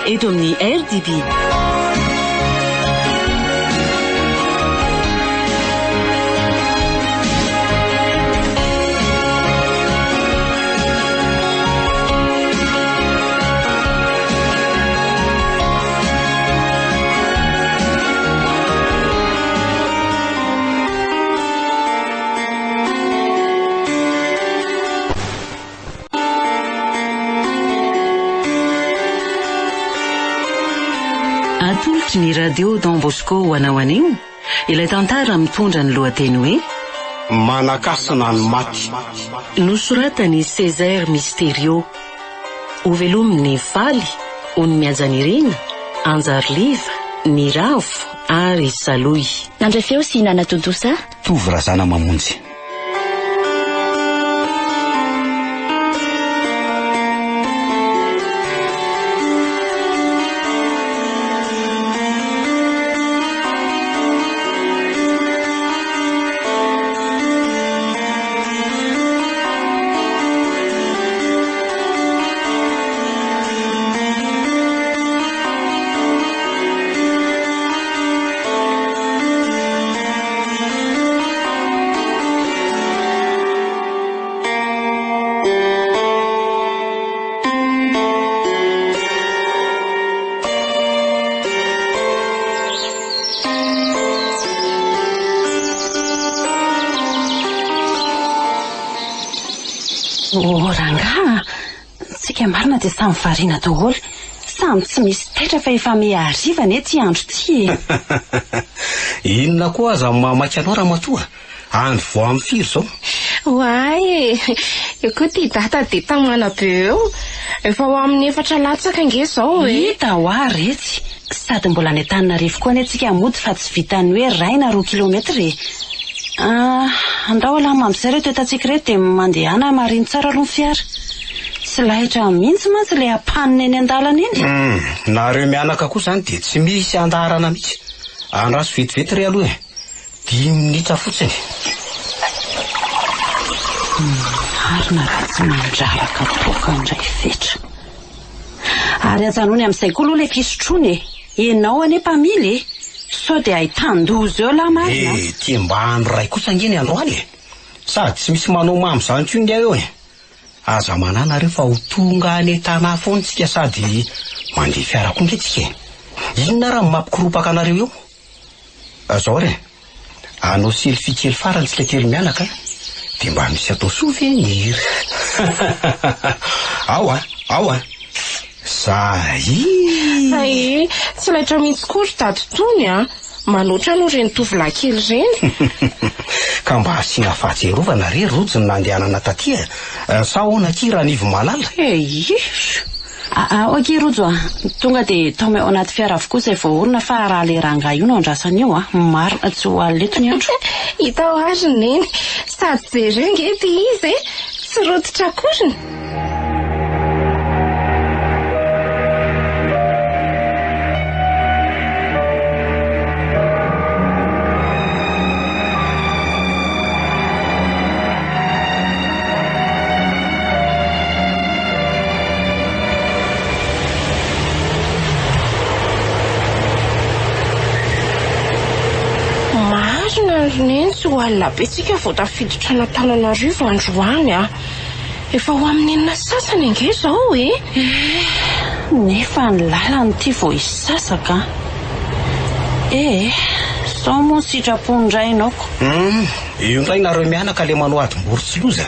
eto amin'ny RDB. Atolotry ny radio Don Bosco ho anao anio. Ilay tantara mitondra ny lohateny hoe Manakasana ny maty. Nosoratany Césaire Misterio. Ho velomin'ny Faly, Oniamiajanirina, Anjarliva, ny Ravo ary Saloy. Nandray feo sy nanatodosa? Tovorazana mamonjy. Ranga, tsika marina dia samy variana daholo. Samy tsy misy taitra fa efa miariva ne ty andro ty. Inona koa aza mamaky anao raha matoa? Andro vao amin'ny firy zao. Oay, io koa ty data dia tamana be eo. Efa ho amin'ny 4 latsaka nge zao e. Hita ho aretsy. Sady mbola any Antananarivo koa anetsika mody fa tsy vitany hoe 1 na 2 kilometра e. Andao ala mamizay reto etantsika reto dia mandehana mariny tsara aloha ny fiara. Tsy lahitra mihitsy mantsy le ampanina eny an-dalana eny. Nareo mianaka koa zany dia tsy misy andarana mihitsy. Andraso vetivety re aloha e. 10 minitra fotsiny. Arina raha tsy mandravaka toka indray fetra. Ary ajanony amin'izay koa aloha le fisotrony e. Enao ane mpamily e. Sao dia ahitan-dozy eo la marina. Tia mba andro ray kosa ngeny androany e. Sady tsy misy manao mamy zany koa nge eo e. Aza manana rehefa ho tonga any tana foana tsika sady mandeha fiara koa nge tsika. Inona raha mampikiropaka anareo eo? Zao re. Anao selfie kely farany tsika kely mianaka dia mba misy atao souvenir. Ao a. Zay. Ay, tsy lahitra mihitsy kory tady tony a. Manoatra aloha reny tovolahy kely reny. Ka mba asiana fahatsiarovana re rojo ny nandehanana taty sa ahoana ty raha nivo malala? Okey rojo tonga dia tao ao anaty fiara avokoa izay vao orona fa raha le ranga io no andrasany eo marina tsy ho aleto ny andro. Hita ho azy neny. Sady jereo nge ty izy e. Tsy rototra akoriny. Neny tsy ho alina be tsika vao tafiditra Antananarivo androany a. Efa ho amin'ny 9 sasany nge zao e. Nefa ny lalany ty vao isasaka. Sao moa sitrapony indray naoko. Io indray nareo mianaka le manao adim-bory tsy loza.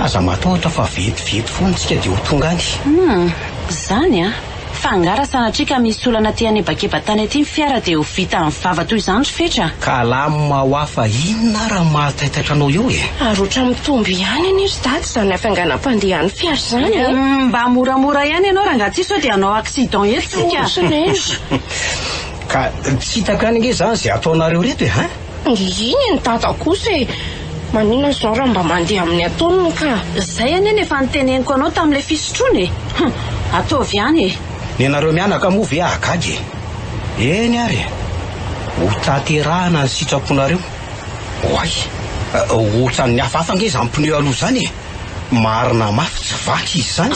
Aza matahotra fa vetivety foana tsika dia ho tonga any. Zany a. Fangara sanatrika misy olana ty anebakeba tany aty ny fiara dia ho vita amin'ny vava toy izany fetra. Ka lamina ho hafa inona raha mahataitaitra anao eo e. Arotra mitomby ihany any izy dady zany hafanganam-pandehan'ny fiara zany e. Mba moramora ihany ianao raha nga tsy sao dia hanao accident eto tsika. Ka tsy hitako ihany nge zany izay ataonareo reto e. Iny ny dada kosa e. Manina zao raha mba mandeha amin'ny ataoniny ka. Zay anie efa niteneniko anao tamin'ilay fisotrony e. Ataovy ihany e. Ny nareo mianaka moa ve agagy e. Eny ary ho taterahana ny sitraponareo. Oay, ohatran'ny hafahafa nge izany pneu aloha zany e. Marina mafy tsy vaky izy zany.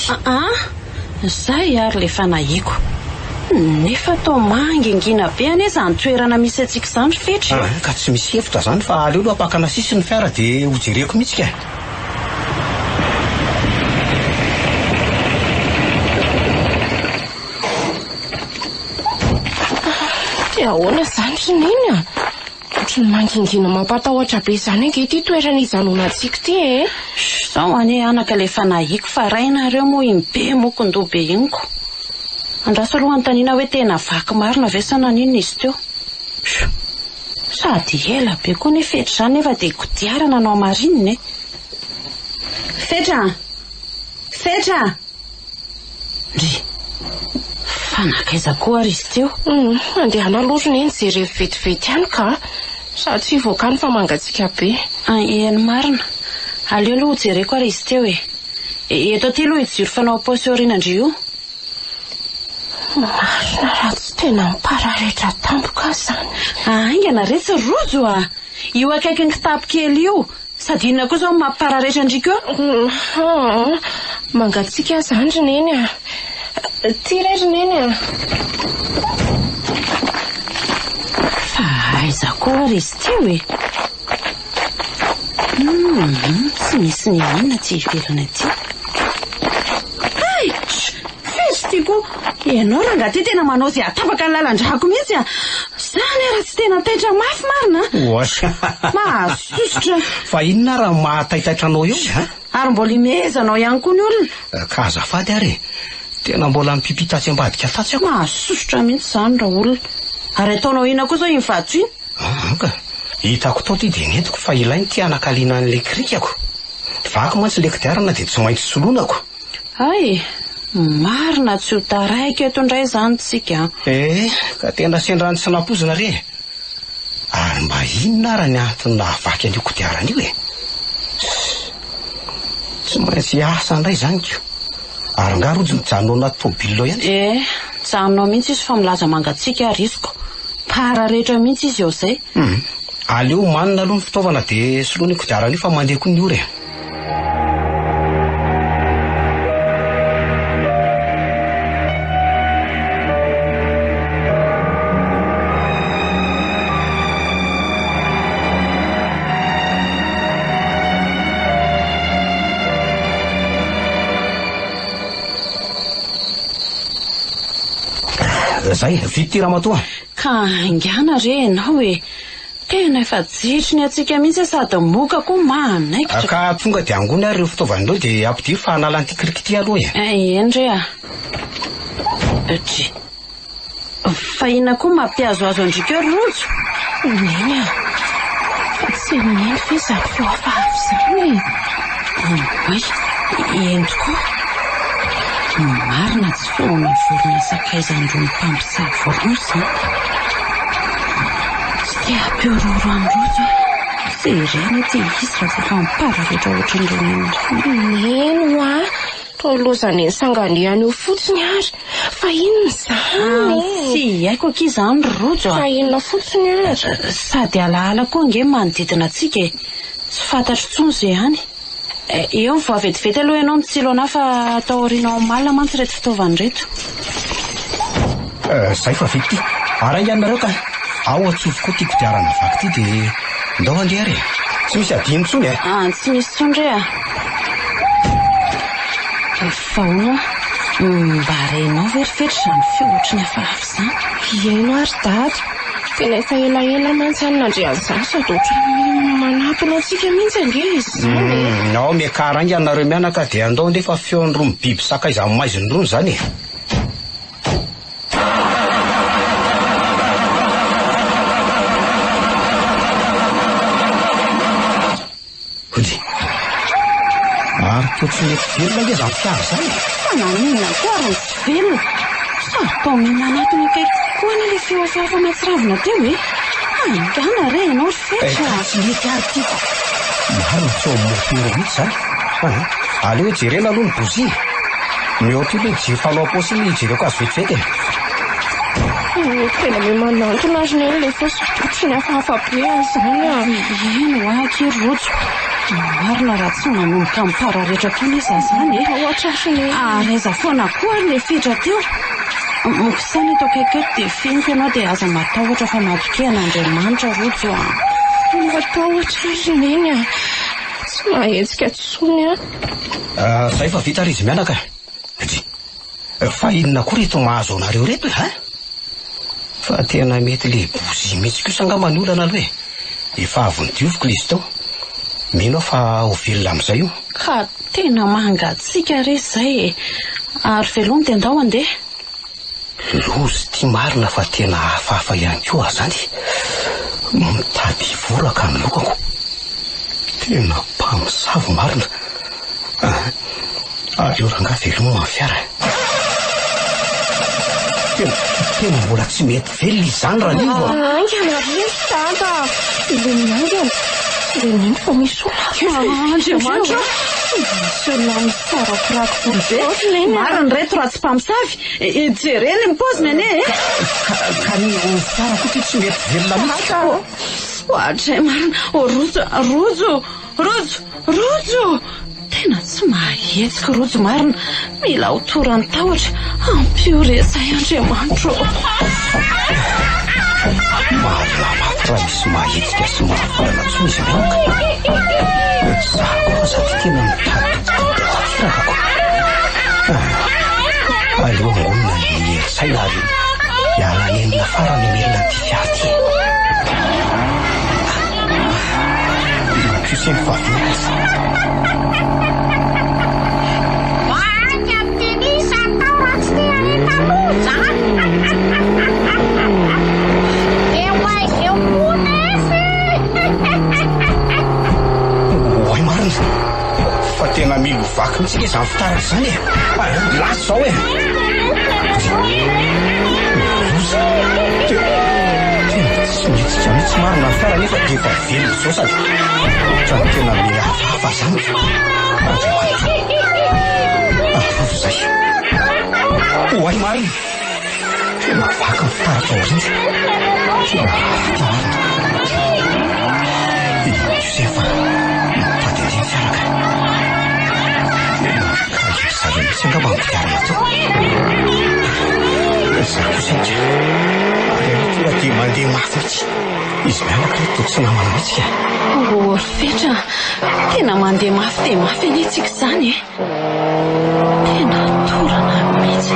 Zay ary le fanahiako. Nefa tao mangingina be ane izany toerana misy antsika izany Fetra. Ka tsy misy hevitra zany fa aleo aloha apakana sisiny fiara dia hojereko mihitsy ka. Dia ahoana izany ry neny a? Ohatran'ny mangingina mampatahotra be izany ange ity toerana ijanonantsika ity e. Zao ane anaka le fanahiako fa ray nareo moa iny be mokondoha be iniko. Andraso aloha antaniana hoe tena vaky marina ve sa nanino izy teo. Sady ela be koa ne Fetra izany nefa dia kodiarana anao marinina e. Fetra! Ry, fanakaiza koa ary izy teo. Andeha naloro neny jereo vetivety ihany ka. Sady tsy voakany fa mangatsika be. Eny marina. Aleo aloha hojereko ary izy teo e. Eto aty aloha ijiro fanao paosy aoriana-ndry io. Marina raha tsy tena mipararetra tampoka izany. Aingana retsy rojo a. Io akaiky ny kitapo kely io. Sady inona koa zao mampararetra andrika eo. Mangatsika izany ry neny a. Ty ray ry neny a. Fa aiza koa ary izy teo e. Tsy misy ny inona tsy ivelana aty. Fetra tiako. Ianao rangahy tena manao izay atapaka ny lalan-drako mihitsy a. Zany raha tsy tena taitra mafy marina. Oasa. Mahasosotra. Fa inona raha mahataitaitra anao eo ha? Ary mbola imezanao ihany koa ny olona. Ka azafady ary. Tena mbola mipipitatsy ambadika tatsy ako. Mahasosotra mihitsy izany raha olona. Ary ataonao ina koa zao infato iny. Ka hitako tao ty dia netiko fa ilainy ty anakaliana an'le krikako. Vaky mantsy le kodiarana dia tsy maintsy solonako. Ay, marina tsy ho taraiky eto indray izany tsika. Ka tena sendrany sy nampozina re. Ary mba inona raha ny antony nahavaky an'io kodiarana io e. Tsy maintsy asa indray izany ko. Ary nga rojo mijanonao anaty tômôbilao ihany. Mijanonao mihitsy izy fa milaza mangatsika risiko. Pararetra mihitsy izy eo izay. Aleo manina aloha ny fitaovana dia soloana io kodiarana io fa mandeha koa ny ora e. Zay, vity ty ramatoa. Ka aingana re ianao e. Tena efa jitry ny atsika mihitsy sady moka koa manaikitra. Ka tonga dia angony ary ireo fitaovan'ireo dia ampidiry fa hanalan'ity krikity aloha e. Eny re a. Fa inona koa mampiazoazo andrika eo rojo. Neny a. Tsy neny fe sady foafafy izany e. Eny tokoa. Marina tsy foana vorona sakaizandrony mpampisay vorona izany. Tsy dia ampiororo amrojo. Sy ireny ty izy raha efa mipararetra ohatran'ireny. Neny ho a. Tolozany ny sanganehany io fotsiny ary. Fa inona izany? Tsy haiko aky izany rojo a. Fa inona fotsiny ary? Sady alaala koa nge manodidina antsika e. Tsy fantatro tsony izay hany. Eo vao vetivety aloha ianao mitsilo anahy fa atao aorianao malina mantsy reto fitaovany reto. Zay fa vity ty. Ara ianareo ka. Ao atsofoka koa ty kodiarana vaky ty dia ndao andeha ary. Tsy misy adino tsony e. Tsy misy tsony re a. Fa hono mba renao very Fetra izany feotriny hafahafa izany. Ieno ary dady. Tena efa elaela mantsy any nandrean'izany sady ohatran'ny manapona antsika mihitsy ange izy izany. Ao miakaranga ianareo mianaka dia andao ndefa feon'ny romy biby sakaizany maiziny rony izany e. Hody. Ary toa tsy mety velona nge izany fiara izany. Fa nanina koa ary tsy velona. Sady tao mihinanatona akaiky koa ny le feofafa matsiravina teo e. Aingana re ianao Fetra. Tsy mety ary ty. Marina tsy ao motoro mihitsy izany. Aleo jerena aloha ny bozia. Mihoatra io le jiro fanao paosy iny jereko azy vetivety e. Tena me manantona azy ny lefa sy ny hafahafabe zany ino aky rojo marina raha tsy manomboka mipararetra foana izy zany ohatrasiny araiza foana koa le fitra teo mokisana eto akaiky eto dia finika ianao dia aza matahotra fa mampikehana Andriamanitra rojo matahotra azy neny tsy mahetsika tsony zay fa vita ry izy mianaka fa inona koa reto mahazo anareo reto fa tena mety le bozy mihitsy kosa angamba ny olana aloha efa avy ny dioviko le izy tao mino fa ho velona amin'izay io ka tena mangatsika re zay ary velony dia andao andeha lozy tia marina fa tena hafahafa ihany koa zany mitady voraka ny lokako tena mpamosavy marina aleo ranga veloma amin'ny fiara tena mbola tsy mety velona izany raha nivo angana resy tata le miangana le neny fa misy Andriamanitra misy olona misarakorako volobe mariny reto raha tsy mpamosavy jereny ny poziny ane ka ny fiara koa tsy mety velona mihitsy ohatray marina rojo tena tsy mahetsika rojo marina mila hotorany tahotra ampio rezay Andriamanitra marina mafy raha misy mahetsika sy mahafarana tsy misy mianaka za koa sady tena mitady aleo angonina ny saina ary iala nenina farany melona ty fiara ty kiseny favinasa fa tena milo vaky mitsika izany fitaraka izany lasy zao tena tsy mihetsika mihitsy marina ny fiara nefa dia efa velona zao sady ohatrany tena mihafahafa zany avy zay oay marina tena vaky ny fitaraka ao zany tena fitarana Josefa mitady ny fiaraka kaizay misy angamba mpiarana teo za kosaika tonga dia mandeha mafy mihitsy izy mianaka to tsy namana mihitsy fetra tena mandeha mafy dia mafy anetsika izany tena torana mihitsy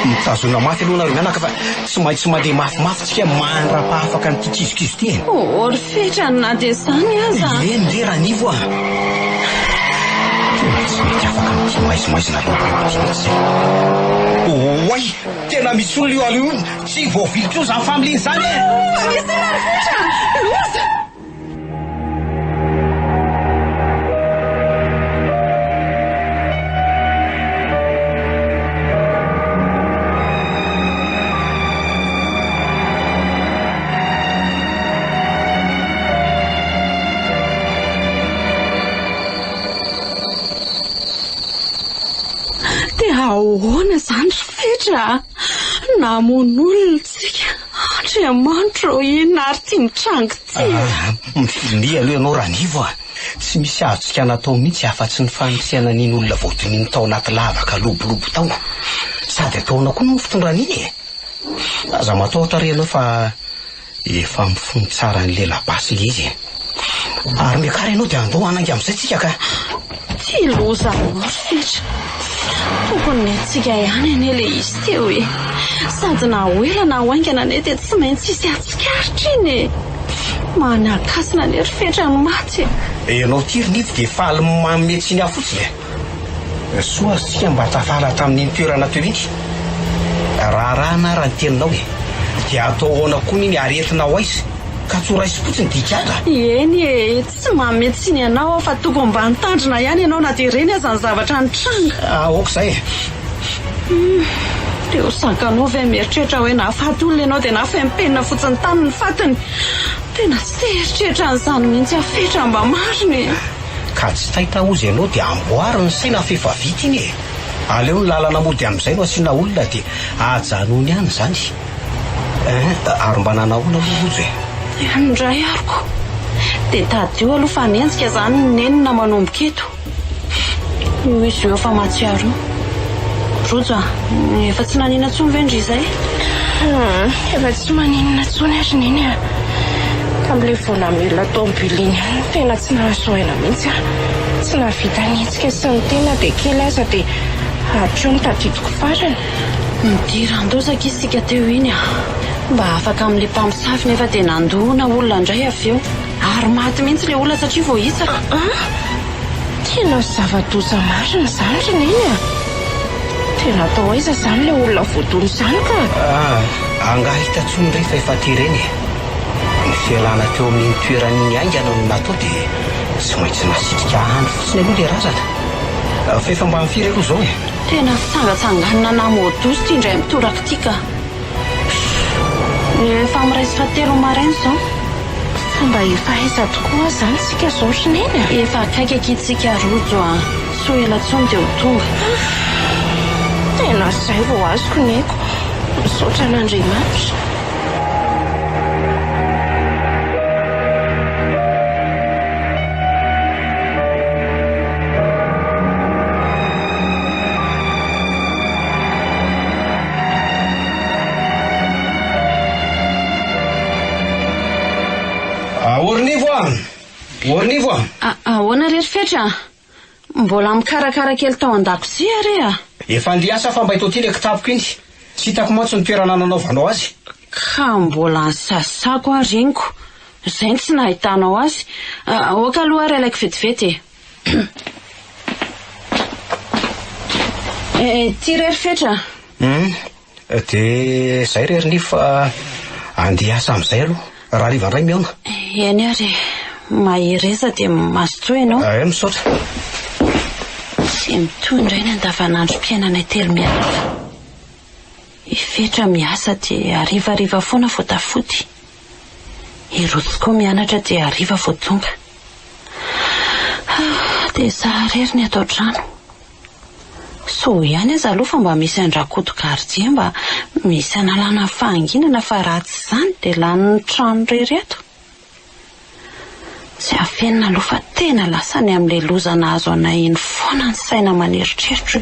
mitazona mafy aloha nareo mianaka fa tsy maintsy mandeha mafimafy tsika mandrapahafaka ny tikizokizo ty ory fetra na dia izany aza le ranivo tena tsy mety afaka mity maizimaizina loaty oay tena misy olona io alio tsy voavilitra io zany familiny zany ahoana zany fetra namon'olona tsika Andriamanitra inona ary tia mitrango ty mifilinia aloha ianao ranivo tsy misy azotsika natao mihitsy afa-tsy ny fanosihana n'iny olona voadoniny tao anaty lavaka lobolobo tao sady ataona koa no fitondran'iny aza matahotra renao fa efa mifono tsara ny lela-basy le izy ary miakary ianao dia andao anangy amin'izay tsika ka ty lozanao fetra tokony netsika ihany ane le izy teo sady na hoela na hoaingana ane dia tsy maintsy isy atsikaritra iny manakasina ane ry fetra ny maty ianao ty rinivo dia faly mametsy ny afotsiny soa sika mba tafala tamin'iny toerana teo iny raharahana raha ny teninao dia atao ahoana koa niny aretinao aizy ka tsoraisy-potsiny dikaka eny tsy mametsy ny anao fa tokony mba nitandrina ihany ianao na dia reny aza ny zavatra nitranga aoka zay dia ho sankanao ve mieritreritra hoe nahafaty olona ianao dia nafempenina fotsiny tany ny fatiny tena tsy eritreritra n'izany mihitsy afetra mba mariny ka tsy tahita ozy ianao dia amboary ny saina fefa vita iny aleo ny lalana mody amin'izay no asiana olona dia ajanony ihany izany. Ary mba nanahona rojo e. Andray ariko dia tadio aloha fa nenjika izany nenina manomboka eto. Io izy eo efa matsiaro io. Rojo efa tsy nanina intsony ve ndry izay? Efa tsy maninona intsony ary neny a. Amin'ilay volamila tômobily iny tena tsy nahasoaina mihitsy a. Tsy nahavita nitsika sy ny tena dia kely aza dia hatreo nitadidiko farany. Nidiran-dozaka isika teo iny a. Mba afaka amin'ilay mpamosavy nefa dia nandoana olona indray avy eo. Ary maty mihitsy ilay olona satria vao hisaka. Tena zava-doza marina izany ry neny a. Tena atao aiza izany ilay olona voadona izany ka? Angahita tsony rehefa efa tireny. Ny fialana teo amin'ny toerany aingana no natao dia tsy maintsy nasitrika andro fotsiny aloha ilay razana. Fa efa mba mifiry aloha izao e. Tena fitsangatsanganana na modozy ity indray mitoraka ity ka. Efa miraisy fatelo maraina izao. Fomba efa aiza tokoa izany tsika izao ry neny a. Efa akaiky ankiitsika rojo a. So ela tsony dia ho tonga. Tena izay vao azoko neko. Misaotra an'Andriamanitra. Ornivo ahoana rery fetra? Mbola mikarakara kely tao an-dakozia re a. Efa andiasa fa mba ito ty le kitapoko iny. Tsy hitako moa tsy ny toerana nanaovanao azy. Ka mbola nisasako a reniko. Izay tsy nahitanao azy. Oka aloha ary alaiko vetivety e. Ty rery fetra? Dia izay rery ny fa andiasa amin'izay aloha. Raha rivandray miaona. Eny ary mahireza dia mazotoa ianao. Misaotra. Tsy mitohy indray ny andavanandrom-piainanay telo miaraka. Ifetra miasa dia arivariva foana vao tafody. Irojo koa mianatra dia ariva vao tonga. Dia izaho rery ny atao trano. So ihany aza aloha fa mba misy andrakoto gardien mba misy analana fahanginana fa raha tsy izany dia lanin'ny trano rery ato. Tsy afenina aloha fa tena lasany amin'ilay lozana azo anay iny foana ny saina maneritreritra.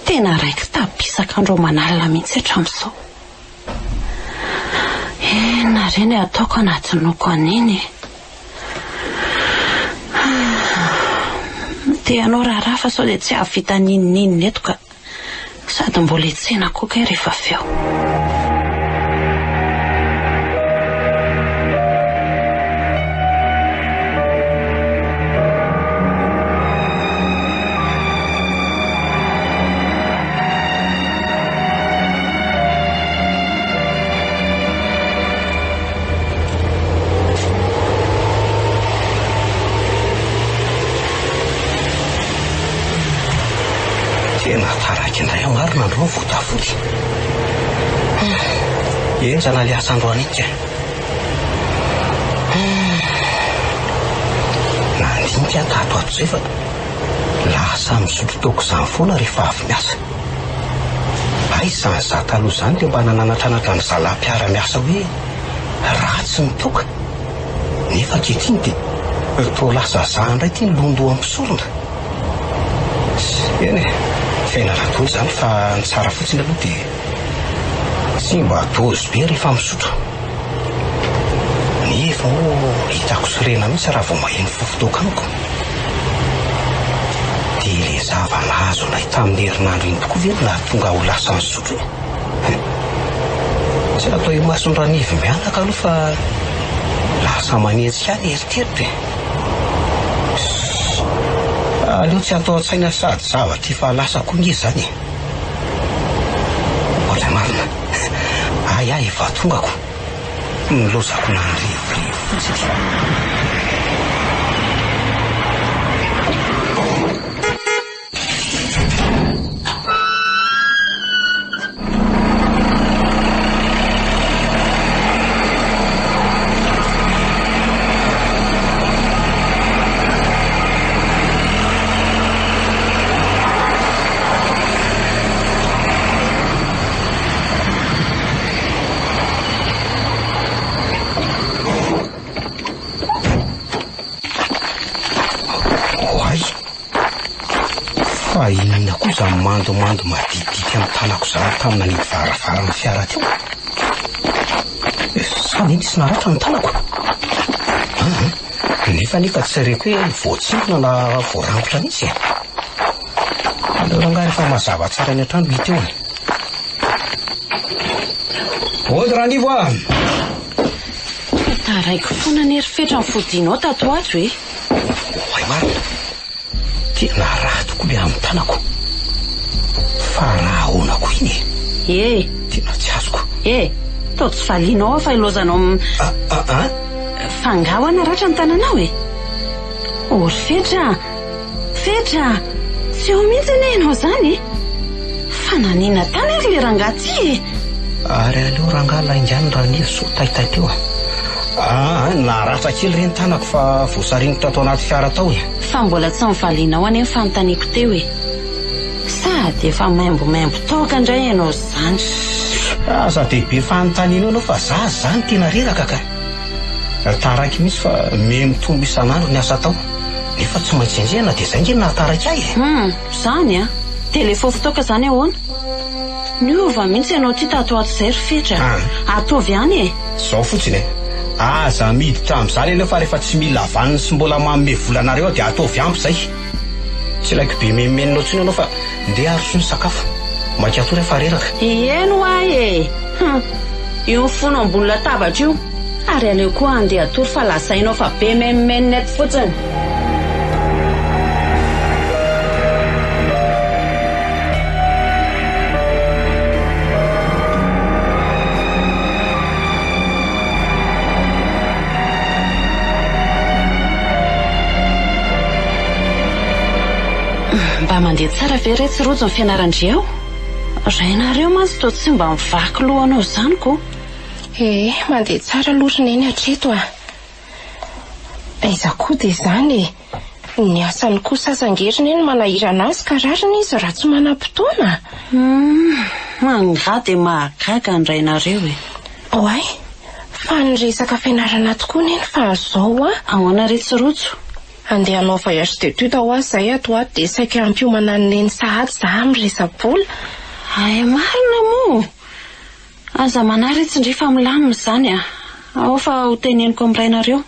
Tena raiky tapisak'andro manalina mihitsy hatramin'izao. Na reny ataoko anaty noko an'iny. Dia anao raharaha fa sao dia tsy havita ninina eto ka sady mbola etsena koa kay rehefa avy eo. Tena taraky indray amarina andro vao tafody. Eny zana le asa androany iny ka. Nandinika tato ato izay fa lasa misotro toko izany foana rehefa avy miasa. Izany za taloha izany dia mba nananatranatra ny zalam-piara-miasa hoe ratsy ny toka. Nefa ankehitriny dia toa lasa zany indray ity ny londoha misorona. Eny fiainana toy izany fa ny tsara fotsiny aloha dia tsy mba tozy be rehefa misotro. Nefa hitako sirena mihitsy raha vao maheno fofotoka amiko. Dia ilay zava-nahazo nay tamin'ny herinandro iny tokoa ve na tonga ho lasa misotro. Tsy atao imasony ranivy mianaka aloha fa lasa manetsika any eritreritra. Aleo tsy atao an-tsaina sady zavatra efa lasa koa nge izany. Mbola marina. Ay efa tongako. Nilozako nandrivorivo fotsiny. inona kosa mandomando madididika amin'ny tanako zany tamina ny varavarana fiara teo. Sa nisy naratra ny tanako. Nefa tsy reko hoe voatsingona na voarangotra nisy. Aleo rangahy rehefa mazava tsara ny an-trano hita eo. Ody Ranivo a! Taraiko foana ny erifetra ny fodinao tato ato e. Oay marina. Tena raha tokoa le amin'ny tanako. Fa raha ahoana koa iny. Tena tsy azoko. Tao tsy valinao fa ilozanao fangaho anaratra ny tananao e. Ory fetra tsy eo mihitsy ny enao zany. Fa nanina tany ary le rangahy ty. Ary aleo rangahy laingany raha ny so taitai teo. Naratra kely reny tanako fa voasaringotra tao anaty fiara tao e. Fa mbola tsy mivalinao any fanontaniako teo e. Sady efa maimbo taoka indray ianao zany. Aza dehibe fanontanianao anao fa za zany tena reraka ka. Taraiky misy fa mitombo isan'andro ny asa tao. Nefa tsy maintsy enjehana dia zay nge nahataraiky ahy e. Zany a. Telefo fotoaka zany ahoana. Niova mihitsy ianao ty tato ato zay rifetra. Atovy any e. Zao fotsiny e. Aza miditra amin'izany ianao fa rehefa tsy mila vaniny sy mbola manome volanareo dia atovy ampy zay. Tsy laiko be memenao tsiny ianao fa ndeha aroso ny sakafo. Maika ato rehefa reraka. Eno ahy e. Io fono ambony latabatra io. Ary aleo koa andeha atory fa lasainao fa be memenina eto fotsiny. Mba mandeha tsara ve retsy rojo ny fianarandry ao? Rainareo mantsy toa tsy mba mivaky lohanao zany ko. Mandeha tsara loatra neny hatreto a. Aiza koa dia zany ny asany kosa sasangeri neny manahirana azy ka rariny izy raha tsy manam-potoana. Manga dia mahagaga ny rainareo e. Oay, fa niresaka fianarana tokoa neny fa zao a. Ahoana retsy rojo? Andeha hanao voyage d'étude ho azy zay ato ato dia saika ampiomana neny sahady za miresabola. Marina mo. Aza manaritsy ndrefa milamina zany a. Ao fa ho teneniko amin'ny rainareo.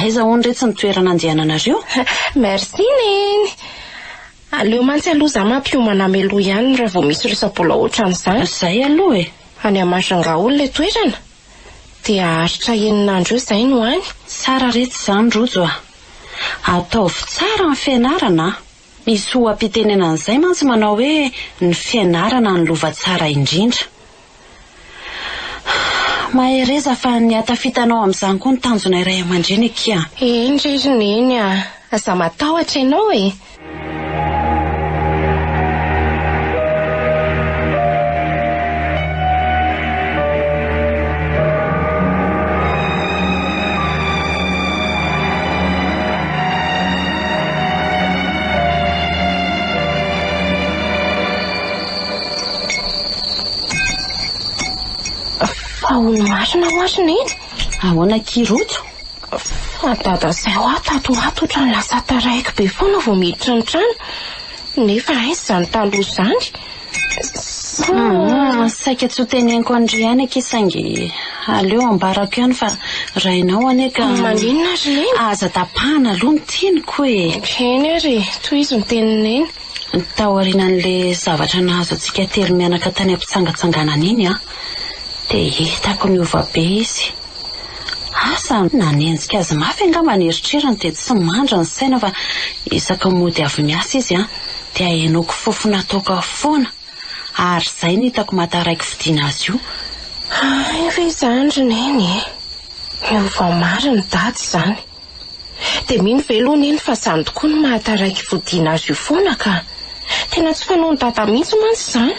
Aiza hono retsy ny toerana andehananareo? Merci neny. Aleo mantsy aloha za mampiomana meloa ihany raha vao misy resabola ohatran'izany. Zay aloha e. Any Amasanga olona toerana. Dia haritra enin'andro eo zay no any. Tsara retsy zany rojo a. Ataovy tsara ny fianarana. Misy oam-pitenena an'izay mantsy manao hoe ny fianarana ny lova tsara indrindra. Mahereza fa ny atafitanao amin'izany koa ny tanjona iray aman-dreny kia. Indrindra neny a. Aza matahotra ianao e. Ahoana marina ho azy neny? Ahoana kiroto? Fa dada zay ho ato otrany lasa taraiky be foana vao miditra ny trano. Nefa aizy zany taloha zany. Saika tsy ho teneniko andry ihany akisaingy aleo ambarako ihany fa rainao aneka. Maninona ry neny? Aza tapahana aloha ny tianiko e. Eny ary, toy izy ny tenineny. Tao aorian'le zavatra nahazo antsika telo mianaka tany ampitsangatsanganana iny a. Dia hitako niova be izy. Asa nanenjika azy mafy angamba nieritrerany dia tsy mandra ny saina fa isaka mody avy miasa izy a. Dia hainoko fofona toka foana. Ary zay ny hitako mataraiky fidiana azy io. Efa izany ry neny e. Miova marina dady zany. Dia mino velo neny fa zany tokoa ny mahataraiky fidiana azy io foana ka. Tena tsy fanao ny dada mihitsy mantsy zany.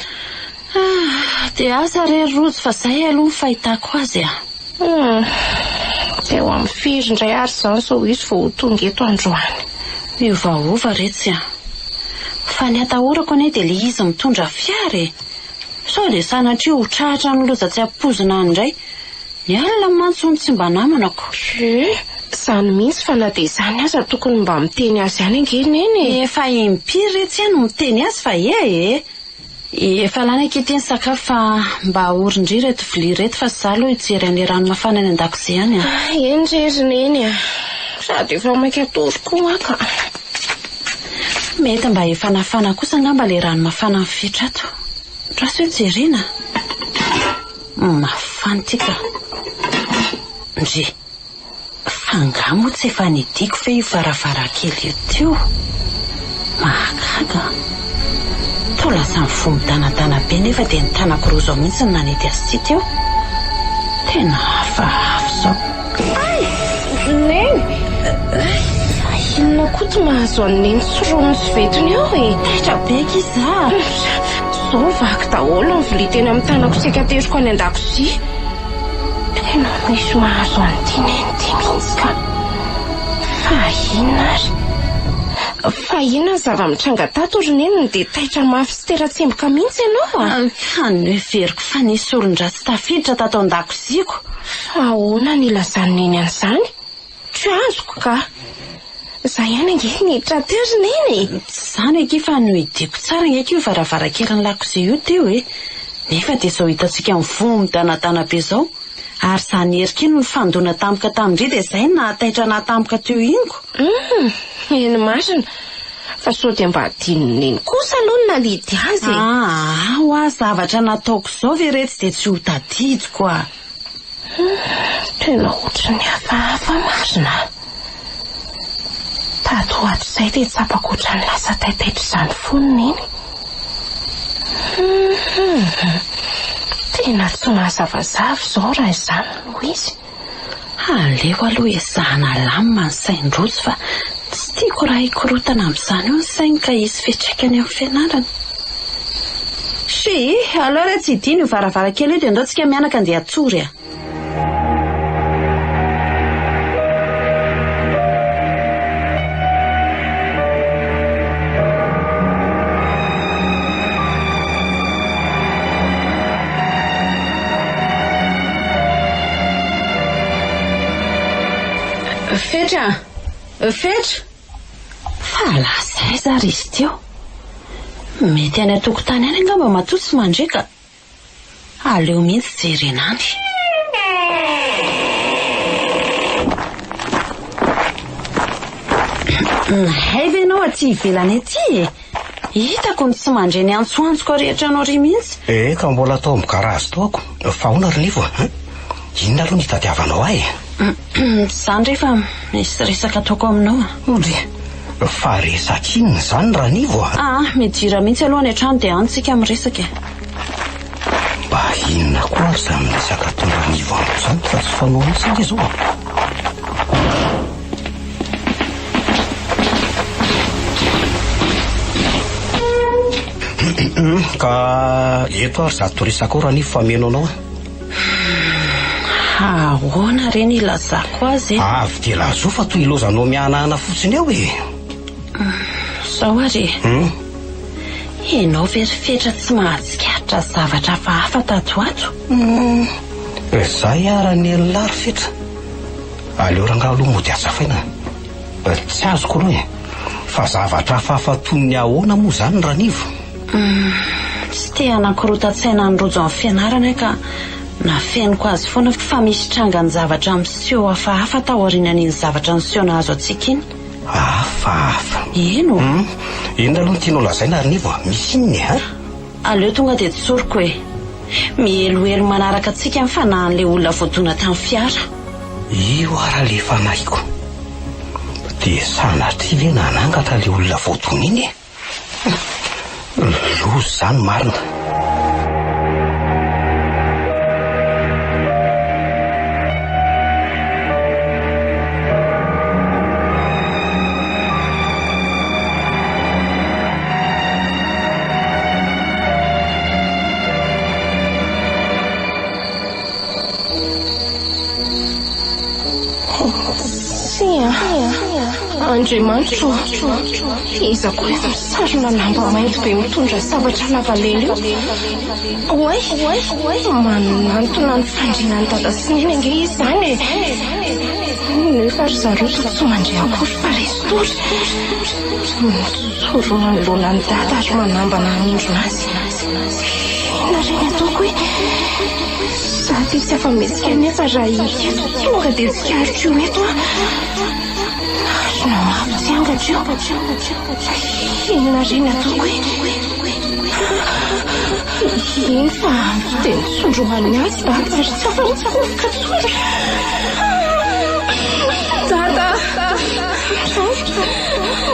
Dia asa rery rojo fa zay aloha ny fahitako azy a. Dia ho amin'ny firy indray ary zany sao izy vao tonga eto androany. Miovaova retsy a. Fa ny atahorako ane dia le izy mitondra fiara e. Sao dia sanatria ho trahatra ny loza tsy ampozina indray. Ny alina mantsy ny tsy mba namanako. Izany mihitsy fa na dia izany aza tokony mba miteny azy ihany ange neny. Efa impiry retsy ihany no miteny azy fa efa lany aketeny sakafo fa mba orindry reto vilia reto fa zaho aloha hijery any rano mafana any an-dakozia ihany. Eny rery neny sady efa maika tory koa ka. Mety mba efa nafana kosa ngamba le rano mafana mifetra ato. Trasy hoe jerena. Mafana tika. Ndry. Fangamo tsy efa nidiko fe io varavarankely io teo. Mahagaga. Toa lasa mivomidanadana be nefa dia ny tanako roa zao mihitsy ny nanety azy ty teo. Tena hafahafa zao. Neny. Inona koa tsy mahazo an'neny sorony sy vetony ao Taitra be kiza. Zao vaky daholo ny vilia teny amin'ny tanako seka teriko any an-dakozia. Tena misy mahazo an'ity neny ty mihitsy ka. Fa inona zava-mitranga tato ry neny dia taitra mafy sy tera-tsemboka mihitsy ianao Kany hoe veriko fa nisy olon-dratsy tafiditra tato an-dakoziako. Ahoana ny ilazany neny an'izany? Tsy azoko ka. Za ihany ange niditra teo ry neny. Zany eky fa no hidiko tsara eky io varavarankely ny lakozia io teo nefa dia zao hitantsika mivomidanadana be zao. Ary zany herika iny ny fandona tampoka tamindry dia izay nahataitra natampoka teo ingo. Eny marina. Fa sao dia mba adinony neny kosa aloha ny nalidy azy. Ho zavatra nataoko zao ve reto dia tsy ho tadidiko Tena ohatrany hafahafa marina. Tato ato izay dia tsapako ohatrany lasa taitaitra izany foana neny. Tena tsy mahazavazava zao raha izany no izy. Aleo aloha ezahana lamina ny sain-drotsy fa tsy tiako raha hikorotana amin'izany eo ny sainy ka hisy fiantraikany amin'ny fianarana. Aloha tsy idino io varavarankely io dia andao tsika mianaka andeha atsory Fetra. Fa lasa aiza ry izy teo. Mety any an-tokotany any angamba matotsy mandreka. Aleo mihitsy jerena any. Hay ve ianao aty ivelany aty hitako ny tsy mandre ny antsoantsoko rehetra anao ry mihitsy. Ka mbola atao migarazy toako. Fa hoana ry nivo inona aloha ny hitadiavanao ahy? Zany rehefa misy resaka ataoko aminao fa resaka inona zany raha nivo midira mihitsy aloha ny an-trano dia antsika miresaka. Mba inona koa ary zany resaka atao raha nivo amin'izany fa tsy fanao mihitsy anga izao ka eto ary zato resaka ao raha nivo fa meno anao ahoana reny ilazako azy avy dia lazo fa toy ilozanao mihanahana fotsiny eo zao ary enao verifetra tsy mahatsikaritra zavatra hafa tato ato zay ara ny elilary fetra aleo rangaha aloha mody azafaina tsy azoko aloha fa zavatra hafa toy ny ahoana moa zany raha nivo tsy te anakorotan-tsaina ny rojo amin'ny fianarana ka nafeniko azy foana fa misy tranga ny zavatra miseho hafahafa tao aorianan'iny zavatra niseho nahazo antsika iny. Hafahafa? Ino? Inona aloha ny tianao lazaina ary nivo misy inony aleo tonga dia tsoriko mihelohelo manaraka antsika fa na an'ilay olona voadona tamin'ny fiara. Io ara le fanaiko dia sanatria ve nanangatra ilay olona voadona iny lozy zany marina. Andriamanitra iza koa misarona lamba mainty be mitondra zavatra lavalelo manantona ny fandriana ny dada sy neny ange izany nefa ry zareo tsy mandray akory fa ilay sory sory manoloana ny dada ary manambana nondrona azy. Ina reny ataoko hoe za ty tsy afa-metsika nefa raha iketo tonga dia tsy ariko eto a. Na mafy tsy angatra eo. Ina reny ataoko hoe iny fa dia nisondro hoan'ny azy ary tsy afa-mitsakovoka tsony. Dada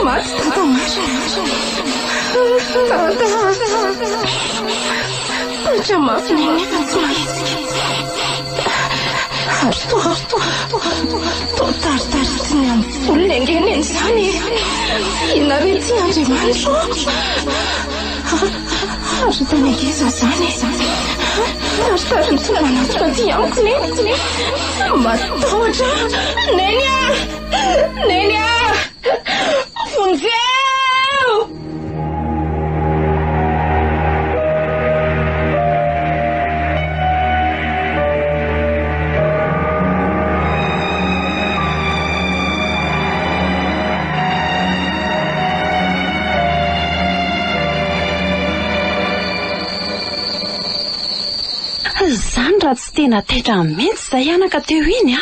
maty dada maty dada ohatra mafy ny nefa tsy mahitsika ary toa taritaritsiny amin'ny volony angeny an'izany. Ina re ty Andriamanitro ary tany angeza zany ary tariny tsy manatona ty amiko ne matahotra. Neny a vonjeo. Zany raha tsy tena taitra mihitsy izay anaka teo iny a.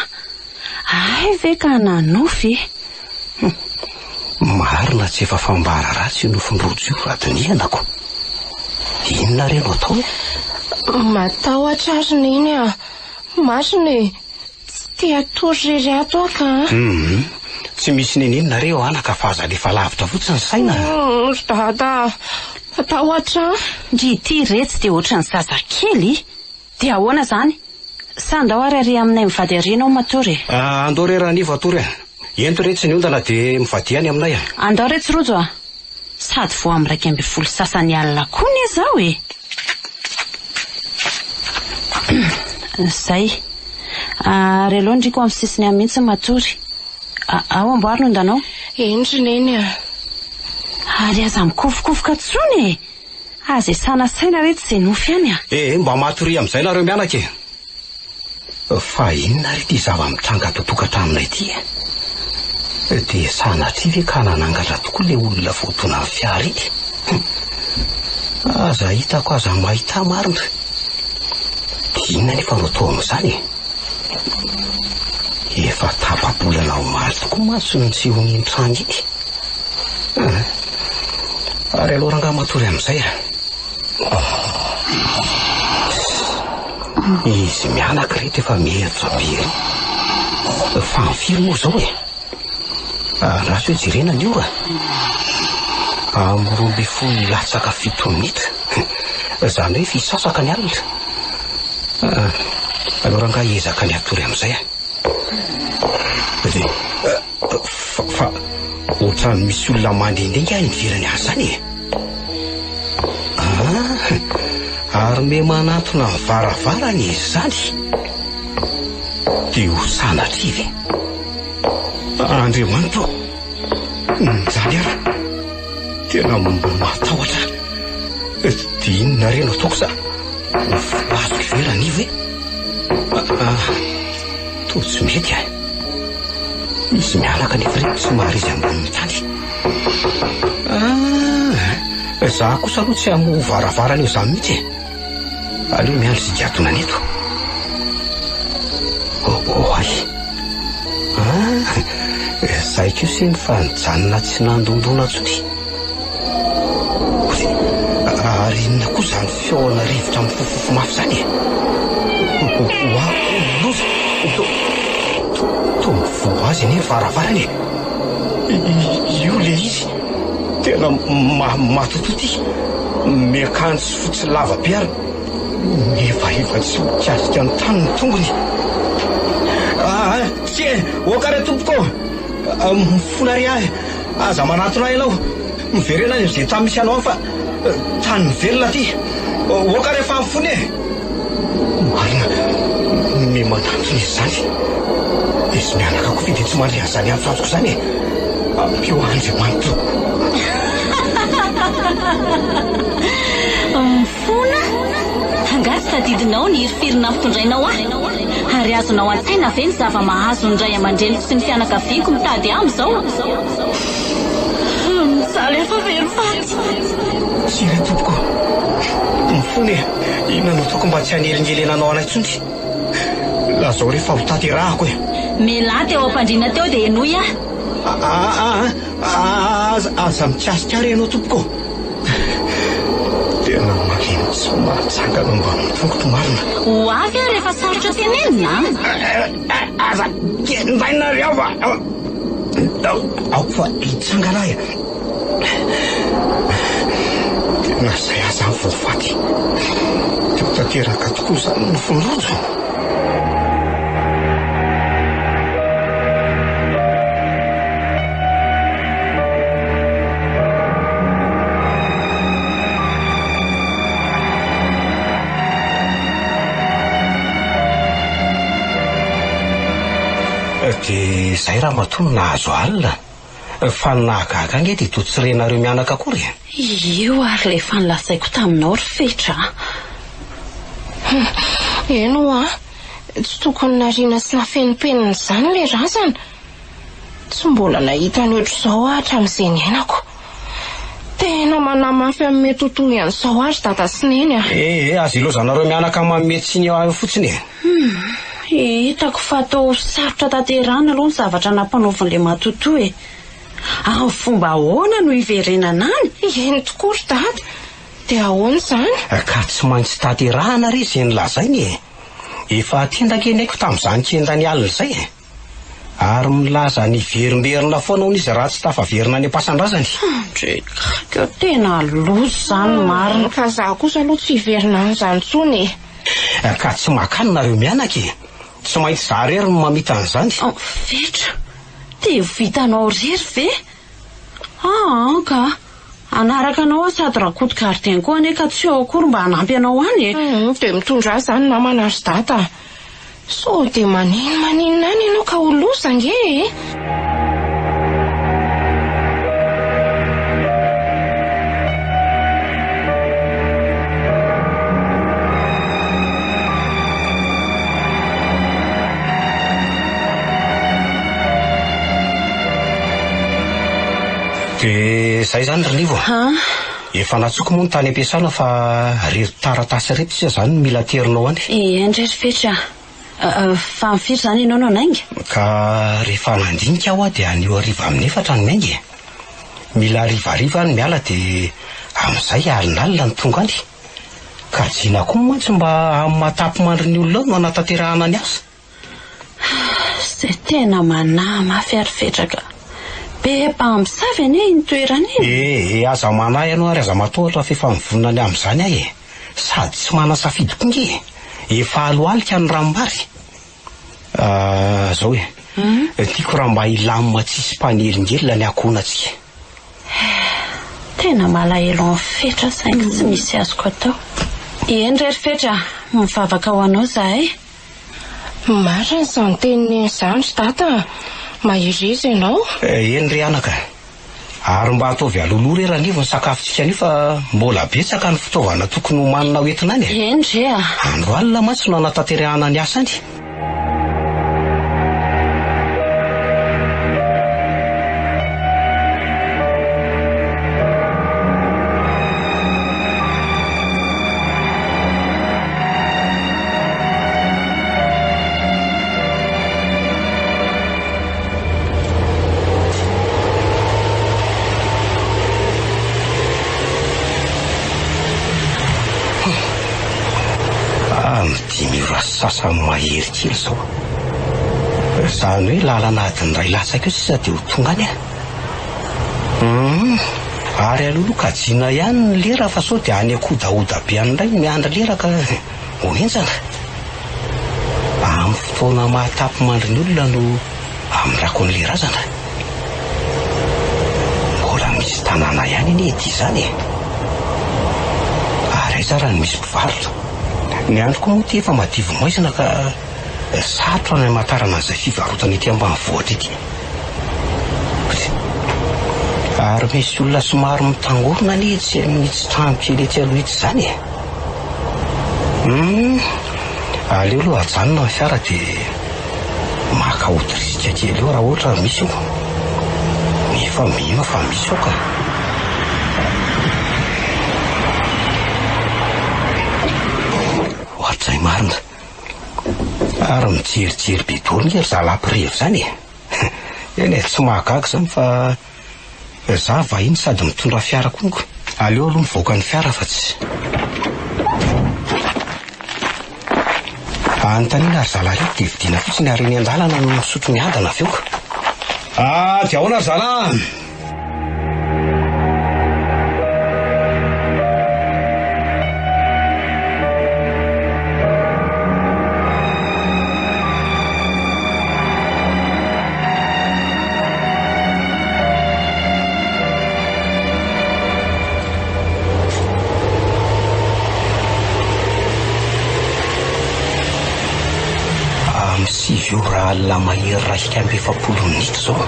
Ay ve ka nanofy? Marina tsy efa fambara ratsy nofon-rojo io radonianako. Inona reno atao? Matahotra ary neny a. Masiny tsy te atory rery ato ka. Tsy misy ninina reo anaka fa aza lefa lavitra fotsiny saina. Dada matahotra. Ndry ty retsy dia ohatran'ny zazakely. Dia ahoana zany? Sandao ary aminay mivady arianao matory. Andao re raha nivo atory. Ento retsy ny ondana dia mivadiany aminay. Andao retsy rojo a. Sady vo amin'ny 12 sasany alina koa ne zao e. Zay. Ary aloha ndriko amin'ny sisiny amin'ny mihitsy matory. Ao amboary no ondanao? Endry neny a. Ary aza mikofokofoka tsony e. Aza sana saina retsy izay nofy any a. Mba matory amin'izay nareo mianaka e. Fa inona ry ty zava-mitranga totokantraminay ty e. Dia sanatria ve ka nanangatra tokoa le olona voatona amin'ny fiara ity. Aza hitako aza mahita marina. Inona nefa no atao amin'izany e. Efa tapabolana ho maly tokoa maso ny tsy hony tranga ity. Ary aloha rangaha matory amin'izay a. Izy mianaka reto efa mihevitra be ry. Fa mifiry moa zao e. Raha hoe jerena ny ora. Amin'ny 12 latsaka 7 minitra. Zany hoe fisasaka ny alina. Aloha rangaha ezaka ny atory amin'izay a. Fa ohatrany misy olona mandendinga any niverany azy zany e. Ary me manatona ny varavarana izy zany. Dia ho sanatria ve? Andriamanitro, zany ara tena matahotra. Dia inona reno ataoko sa azoko iverana ivo e. Toa tsy mety a. Izy mianaka nefa reto tsy mahary izy amboniny tany. Za kosa aloha tsy amo varavarana eo zany mihitsy e. Aleo miandry sy diatona neto. Ay. Zay keo sy ny fanjanona tsy nandondona tsony. Ary inona koa zany feona rivotra mifofofo mafy zany e. To mivoa azy ny varavarana e. Io le izy tena matototy. Miakanjo fotsy lava be ary nefa tsy mikasika ny tany ny tongony. Tsy okare tompoko. Mifona ry ahy. Aza manatona ianao. Miverena izay tany misy anao fa tany mivelona ty. Okare fa mifony e. Marina me manatona izy zany. Izy mianaka koa dia tsy mandry an'izany antsatoko zany e. Ampio Andriamanitro. Mifona? Angatsy tadidinao ny hirifirina ampitondrainao ahy. Ary azonao an-tsaina ve ny zava-mahazo ny ray aman-dreny sy ny fianakaviako mitady amin'izao? Mijaly efa very faty. Tsy ray tompoko. Mifony inona no ataoko mba tsy hanelingelenanao anay intsony. Lazao rehefa ho tanterahako e. Mialahy teo am-pandriana teo dia enoy aza mitsiasikary ianao tompoko. Tena mankeny tsy mahatsangana mba mitongotro marina. ho avy a rehefa sarotra tenenina. Aza kendainareo fa aoko fa hitsangana e. Tena zay aza ny voafaty. Teo tanteraka tokoa zany no fonrojo. Dia zay raha matoa nahazo alina fa nahagaga ange dia toa tsy renareo mianaka akory. Io ary le fanlasaiko taminao ry Fetra. Eno tsy tokony nariana sy nafenopenina izany le razana. Tsy mbola nahita ny ohatr'izao hatramin'izay niainako. Tena manamafy amin'ny mety ho toy an'izao azy dada sy neny azy ilozanareo mianaka manome tsiny eo fotsiny e. Hitako fa atao sarotra tanterahana aloha ny zavatra nampanaovan'le matotoa e. Amin'ny fomba ahoana no hiverenana any? Eny tokoa ry dada. Dia ahoana izany? Ka tsy maintsy tanterahana ry izay nilazainy e. Efa tendakeny aiko tamin'izany kendany alina izay e. Ary milaza ny verimberina foana hono izy raha tsy tafaverina any am-pasan-drazany. Keo tena loza izany marina. Ka zaho kosa aloha tsy hiverina an'izany intsony e. Ka tsy makany nareo mianaka e. Tsy maintsy za rery no mamita an'izany. Fetra, dia vitanao rery ve? Ka anaraka anao sady rakoto gardien koa ane ka tsy eo akory mba hanampy anao any e. Dia mitondra azy zany namana azy data. So dia maninona any ianao ka ho loza nge e. Dia zay zany Ranivo. Efa natsoko moa ny tany ampiasana fa rery taratasy reto sisa zany mila terinao any. Andrery Fetra, fa mifiry zany ianao no anainga? Ka rehefa nandinika aho dia anio ariva amin'ny 4 ny maingy. Mila arivariva ny miala dia amin'izay alinalina ny tonga any. Ka jina koa mantsy mba amin'ny matapy mandry ny olona no anatanterahana ny asa. Zay tena manamafy ary Fetra ka. Be mpamosavy anie iny toerana iny. Aza manahy ianao ary aza matohatra fifanovonana ny amin'izany ahy e. Sady tsy manasafidy koa nge. Efa aloalika ny rambary. Zao e. Tiako raha mba ilamina tsisy mpanelingelina ny akohonantsika. Tena malahelo amin'ny Fetra saingy tsy misy azoko atao. Endrery Fetra, mivavaka ho anao zahay. Marina izany teniny izany data. Mahiry izy ianao? Eny ry anaka. Ary mba ataovy aloloha re Ranivo ny sakafontsika anio fa mbola betsaka ny fitaovana tokony ho manina hoentina any e. Endre andro alina mantsy no anatanterahana ny asa any. Sasany mahery kely zao. Zany hoe lalana adiny ray latsaka eo sisa dia ho tonga any ary aloloha kajina ihany ny lera fa sao dia any akodaoda be an'indray miandra lera ka ho enjana. Amin'ny fotoana mahatapy mandry ny olona no amin'rako ny lerazana. Mbola misy tanàna ihany anie ety izany e. Ary aiza raha ny misy mpivarotra. Ny androko moa ty efa madivo maizina ka sarotra ny matarana an'izay fivarotana ety ambanivohitra ety. Ary misy olona somary mitangorona ny etsy amin'itsy trano kely ety aloha etsy izany e. Aleo aloha ajanona ny fiara dia maka otorisika kely eo raha ohatra misy io. Nefa mino fa misy eo ka. Ohatr'izay marina. Ary mijerijery be daholo ny zalampirevy zany e. Eny tsy mahagaga zany fa za vahiny sady mitondra fiara kongo. Aleo aloha mivoaka ny fiara fa tsy anontaniana ary zalahy dia vidina fotsiny ary ny an-dalana no misotro ny adana avy eo ka. Dia ahoana ry zalahy? Sivy raha alina mahery raika amby 7 minitra zao.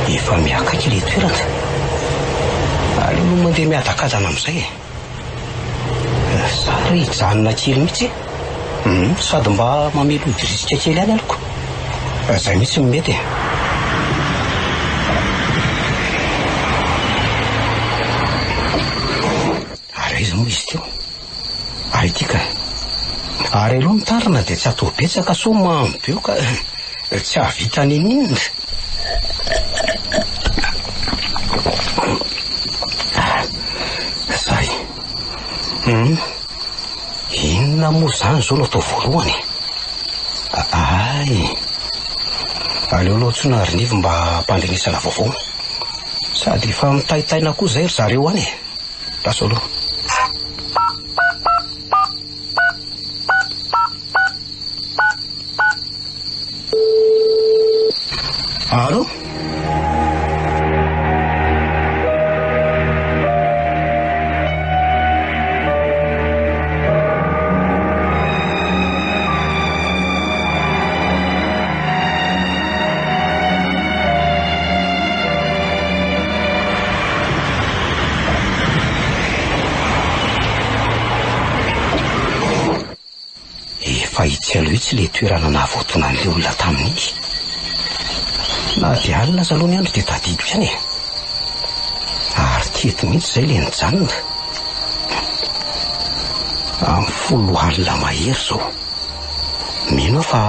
Efa miakaiky ilay toerana. Aleo no mandeha miadakadana amin'izay e. Sary hijanona kely mihitsy. Sady mba mamelody risika kely any aliko. Izay mihitsy no mety. Ary izy moa izy teo. Ary ity ka. Ary aloha mitarina dia tsy atao betsaka so mamy be eo ka tsy havita ninina. Zay. Inona moa zany zao no atao voalohany? Ay. Aleo aloha tsona rinivo mba hampandrenesana vaovao. Sady efa mitaitaina koa zay ry zareo any e. Lasa aloha. Allô? Efa itsy aloha le toerana nahavoatona an'ilay olona tamin'iny. Na dia alina aza aloha ny andro dia tadido ihany e. Ary tety mihitsy izay ilay nijanona. Amin'ny 10 alina mahery izao. Mino fa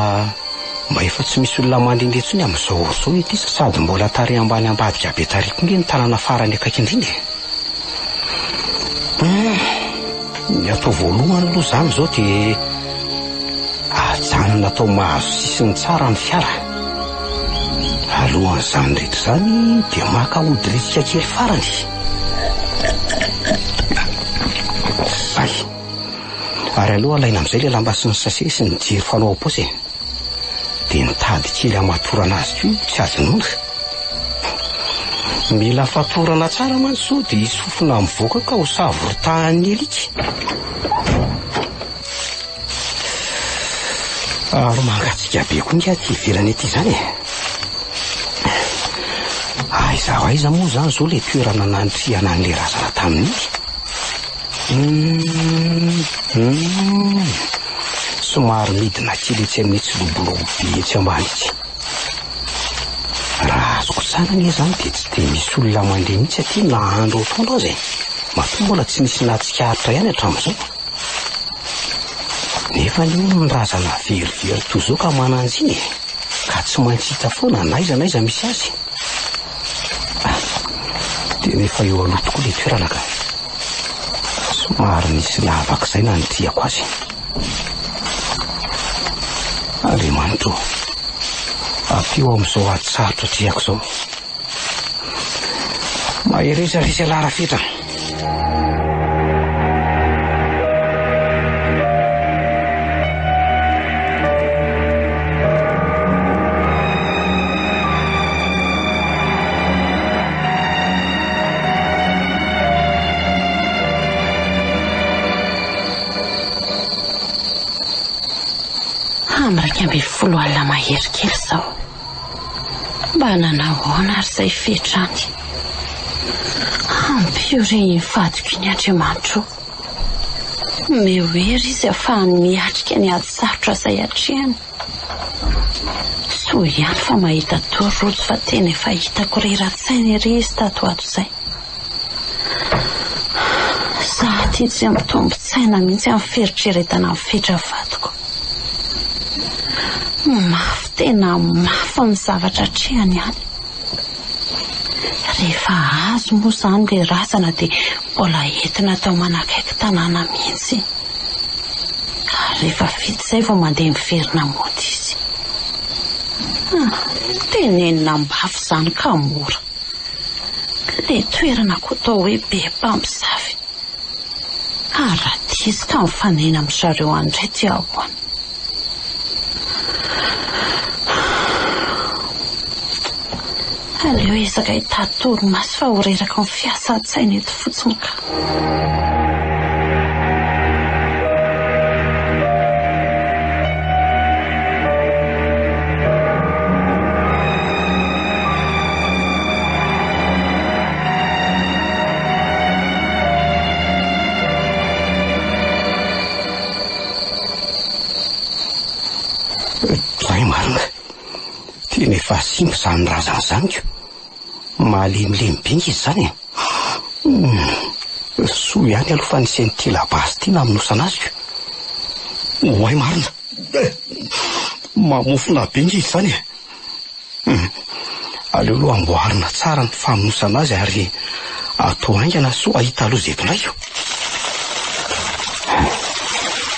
mba efa tsy misy olona mandehandeha intsony amin'izao zao ity sady mbola tary ambany ambadika be tariko ny tanàna farany akaiky indrindra e. Ny atao voalohany aloha zany zao dia ajanona atao mahazo sisiny tsara ny fiara. Alohan'izany rehetra zany dia maka ody risika kely farany. Zay. Ary aloha alaina amin'izay ilay lamba sy ny sase sy ny jiro fanao am-paosy. Dia nitady kely hamatorana azy koa tsy ajonona. Mila fatorana tsara mantsy dia isofina mivoaka ka ho savoritahany elika. Ary mangatsika be koa ny aty ivelany ety zany e. Aiza moa zany zao le toerana nantrihana an'le razana tamin'iny. Somary midina kely etsy amin'ny tsilobolobo be etsy ambany itsy. Raha azoko sanany zany dia tsy dia misy olona mandeha mihitsy aty na andro atoandro azy e. Matoa mbola tsy misy natsikaritra ihany hatramin'izao. Nefa ny razana verivery toy izao ka mananjy iny ka tsy maintsy hita foana naiza misy azy. Dia nefa eo aloha tokoa ilay toerana ka. Somary nisy lavak'izay na ny tiako azy. Andriamanitra, ampio amin'izao ady sarotra tiako izao. Maherezareza lara fetra. Amraika amby 10 alina mahery kely izao. Mba nanahoana ary izay fetrany. Ampio reny vadiko iny Andriamanitra. Mehoery izy ahafahany miatrika ny ady sarotra izay hatrehany. Soa ihany fa mahita torojo fa tena efa hitako reratsaina ery izy tato ato izay. Zaho ty tsy mitombo-tsaina mihitsy amin'ny fieritreretana amin'ny fetravatoko. Mafy tena mafy ny zavatra hatrehany ihany. Rehefa azo moa izany ilay razana dia mbola entina tao manakaiky tanàna mihitsy. Ka rehefa vita izay vao mandeha miverina mody izy. Tenenina mbafy izany ka mora. Ilay toerana koa tao hoe be mpamosavy. Raha izy ka mifanena amin'ny zareo andray ty ahoana. Aleo ezaka hitady torimaso fa ho reraka ny fiasan-tsaina eto fotsiny ka. Zay marina. Tena efa simba izany razana izany ko. Mahalemilemy be izy izany. Soa ihany aloha fa nisy an'ity labasy ity namonosana azy ko. Oay marina. Mamofona be izy izany. Aleo aloha amboarina tsara ny famonosana azy ary atao haingana soa ahita aloha zeto indray.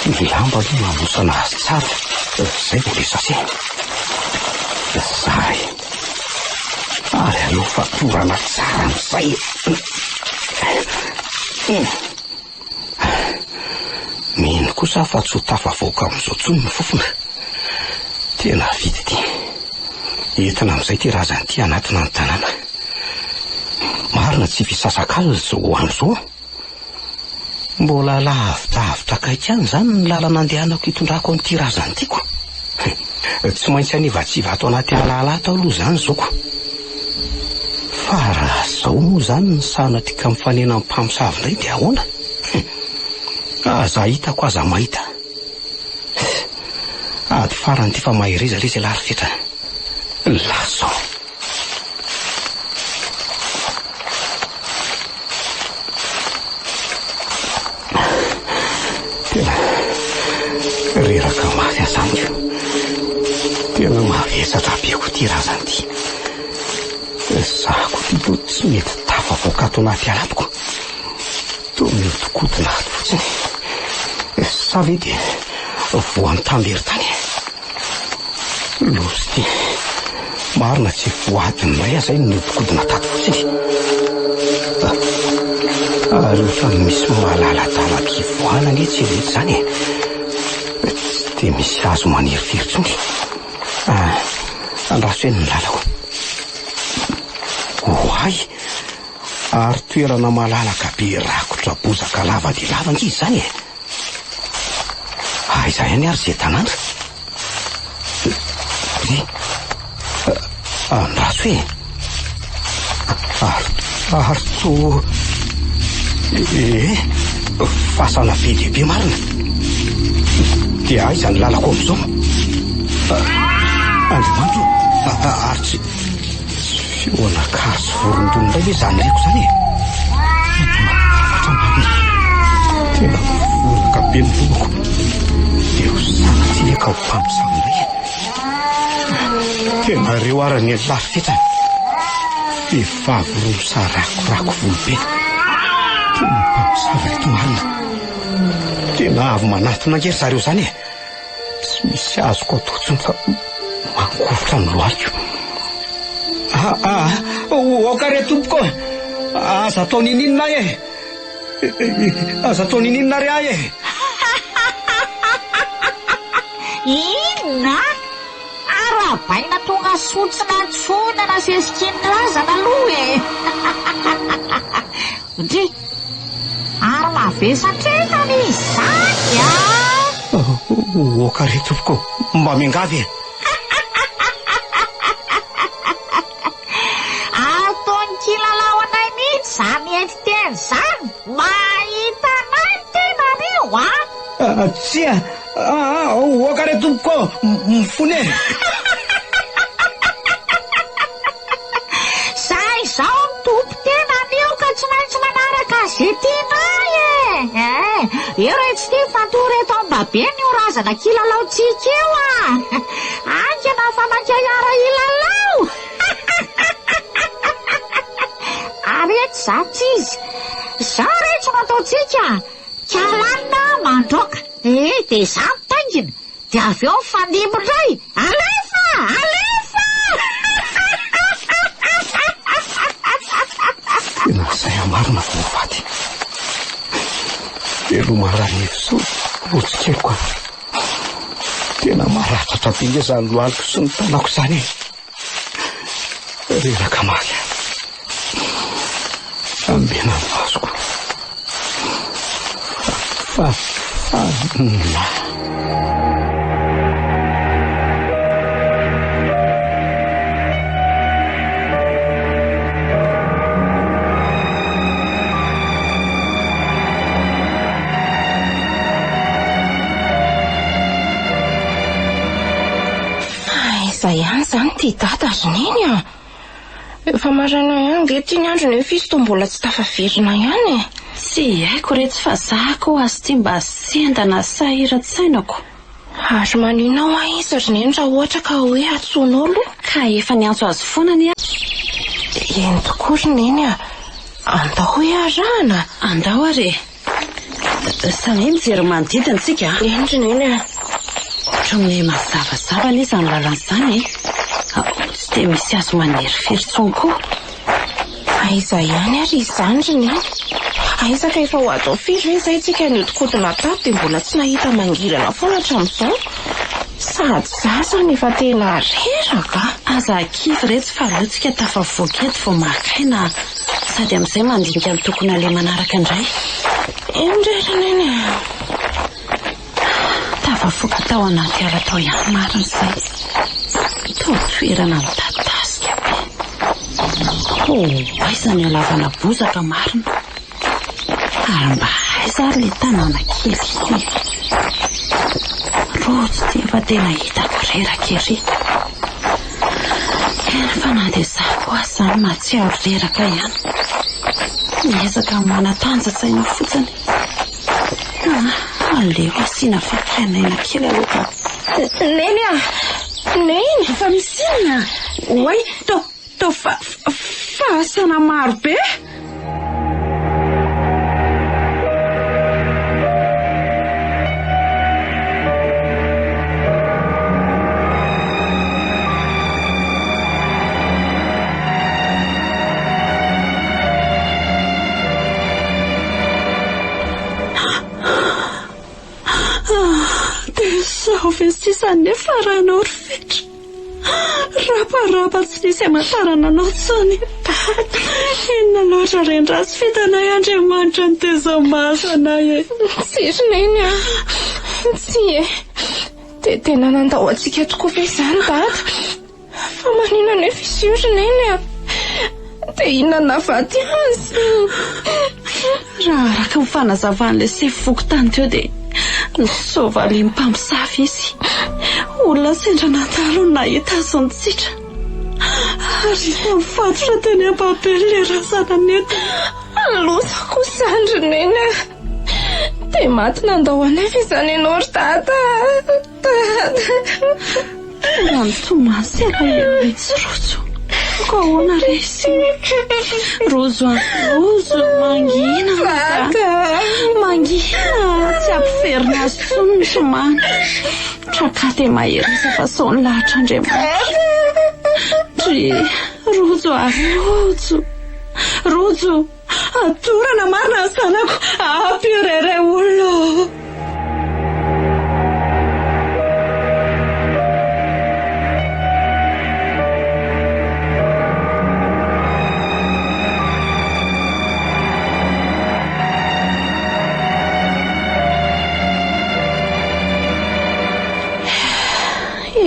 Ny lamba aloha mamonosana azy tsara. Zay vao le sase. Zay. Ary aloha fatorana tsara n'izay. Mino kosa fa tsy ho tafavoaka amin'izao tsony ny fofona. Tena vita ity. Entina amin'izay ty razana ity anatina ny tanàna. Marina tsy visasak'alina izao amin'izao. Mbola lavitavitra kaikany izany ny lalana andehanako hitondrako an'ity razana itiako. Tsy maintsy anivatsiva ato anaty alaala ato aloha izany izao. Fa raha izao moa izany ny sanatrika mifanena amin'ny mpamosavy indray dia ahoana? Aza hitako aza mahita. Ady farany ty fa mahireza ilay izay larifetra. Lasa. Tena reraka mafy azaniko. Tena mavesatra be ko ty razana ty. Zako ty to tsy mety tafavoaka ato anaty alatiko. To mety kodina ato fotsiny. Sa ve dia voan'ny tambery-tany. Losy ty. Marina tsy voadiny indray azay ny kodina tato fotsiny. Ary efa misy malaladalaka ivoana anie tsy rehetra izany. Tsy dia misy azo maniry firy-tsony. Andraso eny ny lalako. Oay, ary toerana malalaka be rakotra bozaka lava dia lava ankizy izany. Izay ihany ary izay tanàna. Andraso e. Arto. Fasana be dehibe marina. Dia aiza ny lalako amin'izao? Andriamanitro, aritsy fihoana-kazo vorondolo indray ve izany reko izany e? Tena volaka be ny voloko. Dia ho sanatsy leka ho mpamosavy indray e. Tena reo arany ny larifetany. Vehivavy roa misarakorako volobe. Tena mpamosavy reto marina. Tena avy manatona angery zareo izany e. Tsy misy azoko atotsiny fa mangovotra ny lohaliko. Okare tompoko. Aza atao nininona e. Aza atao nininona re ahy e. Inona? Arabaina tonga sotsina ntsonana sesikin'ny razana aloha e. Ndry, ary mavesatretany izany a. Okare tompoko, mba miangavy e. Ataony kilalao anay mihitsy izany entiteny izany. Mahita anay tena reo a. Tsia, okare tompoko mifony e. Zay izao ny tompo tena neo ka tsy maintsy manaraka zay tianay e. Eo re tsy tia fantoa reto ambabeny io razana kilalaontsika eo a. Angana fa mankiara ilalao. Arety zatsy izy. Zao rehetra nataontsika kalanina mandroaka. De za mitaingina. De avy eo mifandimindray. Alefa! Tena zay amarina voafaty. Elomarahevy so rotsikeko a. Tena maratratra be nge zany loaliko sy ny tanako zany e. Reraka maly ambena ny vasoko fa Zay ihany zany ty data zineny a. Efa maraina ihany ve ty ny andro nefa izy to mbola tsy tafaverina ihany e. Tsy haiko reto fa zako azy ty mba sendana sahiran-tsainako. Azo maninao a izy zineny raha ohatra ka hoe atson'olo Ka efa niantso azy foana ny eny tokoa zineny a. Andao hoe arahana. andao are. Samy mijery manodidina tsika. Eny zineny a. Ohatran'ny mazavazava ny izany lalan'izany e. Tsy dia misy azo maniry firy-tsony koa. Aiza ihany ary izany zineny. Aizaka efa ho atao firy hoe zay tsika niodikodina tato dia mbola tsy nahita mangirana foana hatramin'izao. Sady zaza nefa tena reraka. Aza kivy reto fa aleo tsika tafavoaka eto vao makaina sady amin'izay mandinika ny tokony ale manaraka indray. Endreraneny Tafavoaka tao anaty ala tao ihany marina izay. Tao toerana midadasika be. Aiza ny alavana bozaka marina. Ary mba aiza ary le tanàna kely iny. Rojo dia efa tena hitako reraka ery. Fa na dia za koa zany mahatsiaro reraka ihany. Miezaka manantanjatsaina fotsiny. Aleo asiana fampirainaina kely aloha. Neny a. Neny. Fa misinina. Oay, tao fahasana maro be. Salve sy isany faranao rifetra. Raparapa tsy nisy amantarana anao tsony. Inona loatra rendrasy fitanay Andriamanitra ny tezamasanay e. Tsisy neny a. Tsy e. Dia tena nandao antsika tokoa ve izany dada. Fa maninona nefa izy io neny a. Dia inona navaty azy. Raha araka ny fanazavan'ilay sefoko tany teo dia ny soavaly mpamosavy izy. Olona sendra natalo no nahita azy nitsitra. Ary mifatotra teny am-babely le razana neto. Losako sandry neny a. Dia maty nandao anefa izany ianao ry dada. Raha nytomasy ela mitsy rojo. Ka ahoana resy. Rojo mangina. Mangina tsy ampiferina azy tsony ny somany. Trakate maherisa fa saony lahatra Andriamanitra. Dry rojo adorana marina ny sanako. Ampirere olona.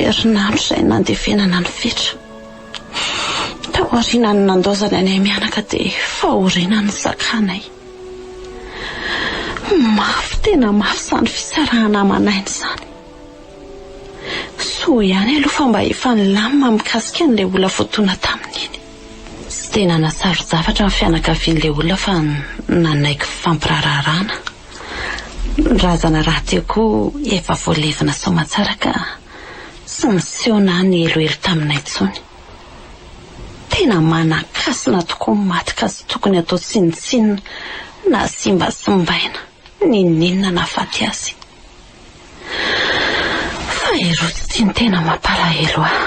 Herinandro izay nandevenana ny fetra. Tao aoriana ny nandozana anay mianaka dia fahoriana ny zakanay. Mafy Tena mafy izany fisarahana amanainy izany. Soa ihany aloha fa mba efa nilamina mikasika an'ilay olona fotoana tamin'iny. Tsy tena nasaro zavatra amin'ny fianakavian'ilay olona fa nanaiky fampirararana. Razana raha teo koa efa voalevina soamantsara ka tsy misehoana ny eloelo taminay intsony. Tena manan-kasina tokoa ny maty ka tsy tokony atao tsinitsinina na simbasimbaina ninninona nahafaty azy. Fa ireo tsy tiany tena mampalahelo aho.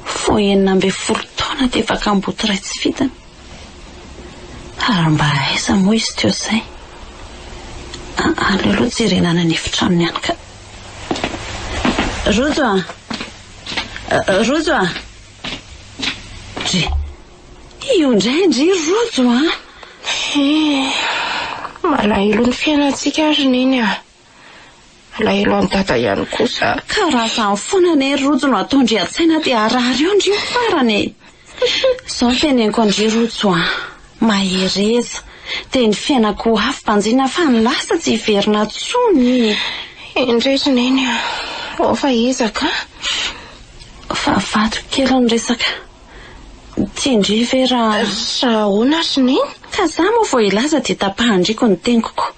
Fo 19 taona dia efa kamboty iray tsy vitany. Ary mba aiza moa izy teo izay? Aleo aloha jerenana ny efitranony ihany ka. Rojo a! Rojo a! Io indray Rojo a! Malahelo ny fiainantsika ary neny a. Malahelo any dada ihany kosa. Karazany foana ny Rojo no ataondry an-tsaina dia arary eo ndry farany. Izao teneniko andry Rojo a. Mahereza. Dia ny fiainako afim-panjina fa ny lasa tsy hiverina tsony. Indrezy neny a. Fa ezaka. Fa vato kely ny resaka. Tindry vera. Ahoana sy neny? Ka za moa vao ilaza dia tapahandriko ny tenikoko.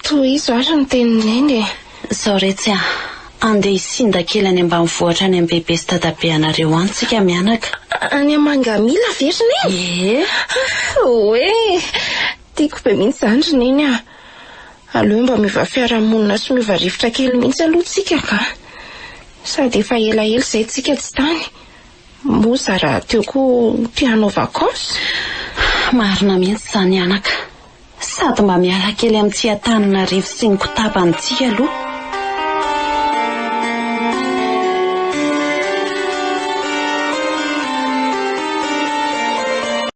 Toy izo ary ny tenineny. Zao retsy a. Andeha isinda kely any ambanivohitra any am-bebe sy dadabe anareo antsika mianaka. Any Mangamila very neny? Oe, tiako be mihitsy zany neny a. Aleo mba miva fiarahamonina sy miva rivotra kely mihitsy aloha tsika ka. Sady efa elaela izay tsika tsy tany. Moa raha teo koa tianao vakansy. Marina mihitsy izany anaka. Sady mba miala kely amin'ny Antananarivo sy ny Kotapanytsika aloha.